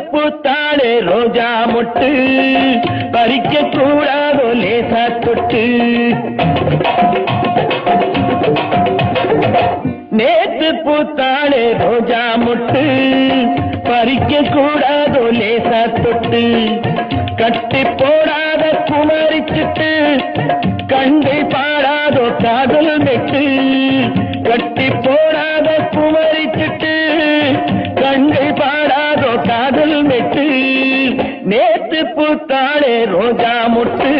பூத்தாளே ரோஜா மொட்டு பறிக்க கூடாதோ லேசா தொட்டு நேத்து பூத்தாளே ரோஜா மொட்டு பறிக்க கூடாதோ லேசா தொட்டு கட்டி போடாத குமரிச்சிட்டு கண்டை பாடாதோ காதல் மெட்டு கட்டி போடாத குமரிச்சிட்டு கண்டை பாடாதோ காதல் மெட்டு நேத்து பூத்தாளே ரோஜா மொட்டு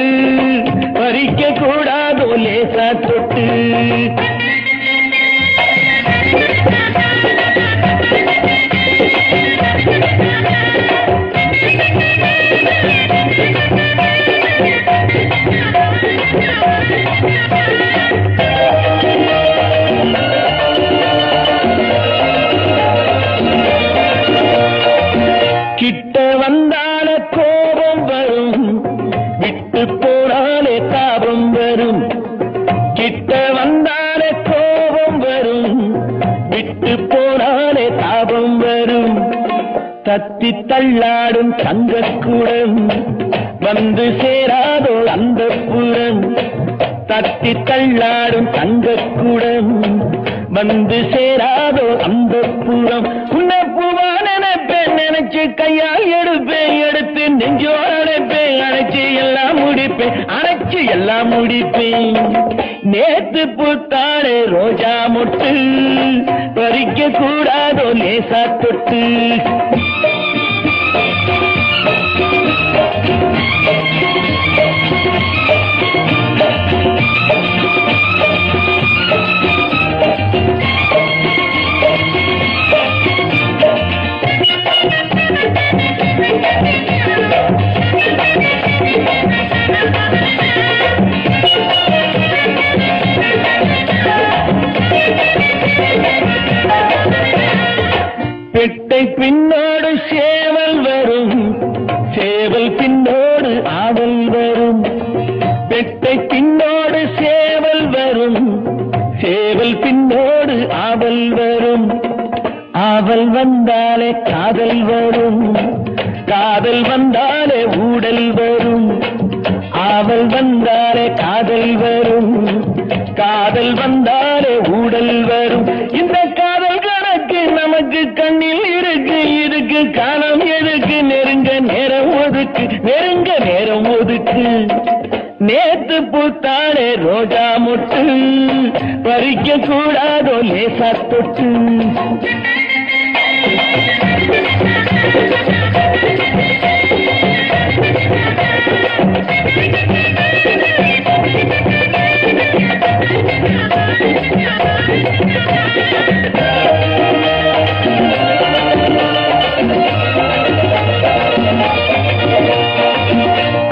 பறிக்க கூடாதோ லேசா தொட்டு கிட்ட வந்தால கோபம் வரும் விட்டு போனாலே தாபம் வரும் கிட்ட வந்தாலே கோபம் வரும் விட்டு போனாலே தாபம் வரும் தத்தி தள்ளாடும் தங்கக்கூடம் வந்து சேராதோ அந்த புறம் தத்தி தள்ளாடும் தங்கக்கூடம் வந்து சேராதோ அந்த புறம் உன்னை பூவா நினைப்பேன் நினைச்சு கையால் எடுப்பேன் எடுத்து நெஞ்சோட அணைப்பேன் அணைச்சு எல்லாம் முடிப்பேன் அணைச்சு எல்லாம் முடிப்பேன் நேத்து பூத்தாளே ரோஜா மொட்டு பறிக்க கூடாதோ லேசா தொட்டு பெட்டை பின்னோடு சேவல் வரும் சேவல் பின்னோடு ஆவல் வரும் பெட்டை பின்னோடு சேவல் வரும் சேவல் பின்னோடு ஆவல் வரும் ஆவல் வந்தாலே காதல் வரும் காதல் வந்தாலே ஊடல் வரும் ஆவல் வந்தாலே காதல் வரும் காதல் வந்தாலே ஊடல் வரும் இந்த காதல் கணக்கு நமக்கு கண்ணில் இருக்கு இருக்கு காலம் எதுக்கு நெருங்க நேரம் ஒதுக்கு நெருங்க நேரம் ஒதுக்கு நேத்து பூத்தாளே ரோஜா மொட்டு பறிக்க கூடாதோ லேசா தொட்டு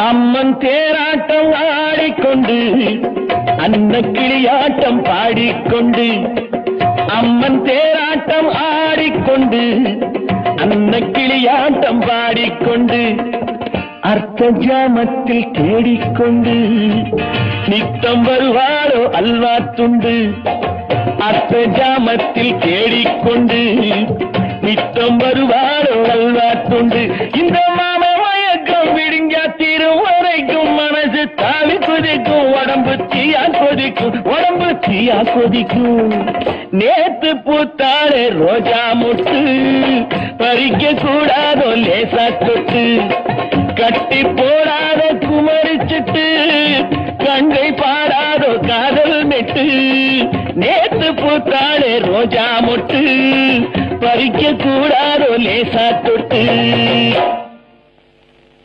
அம்மன் தேராட்டம் ஆடிக்கொண்டு அன்ன கிளியாட்டம் பாடிக்கொண்டு அம்மன் தேராட்டம் ஆடிக்கொண்டு அன்ன கிளியாட்டம் பாடிக்கொண்டு அர்த்த ஜாமத்தில் தேடிக்கொண்டு நித்தம் வருவாரோ அல்வா துண்டு அர்த்த ஜாமத்தில் தேடிக்கொண்டு நித்தம் வருவாரோ அல்வா துண்டு இந்த மாம மயக்கம் விடுங்கா தீரும் வரைக்கும் மனசு தாவி கொதிக்கும் உடம்பு தீயா கொதிக்கும் உடம்பு தீயா கொதிக்கும் நேத்து பூத்தாளே ரோஜா மொட்டு பறிக்க கூடாதோ லேசா தொட்டு கட்டி போடாத குமரிச்சிட்டு கங்கை பாடாதோ காதல் மெட்டு நேத்து பூத்தாளே ரோஜா மொட்டு பறிக்க கூடாதோ லேசா தொட்டு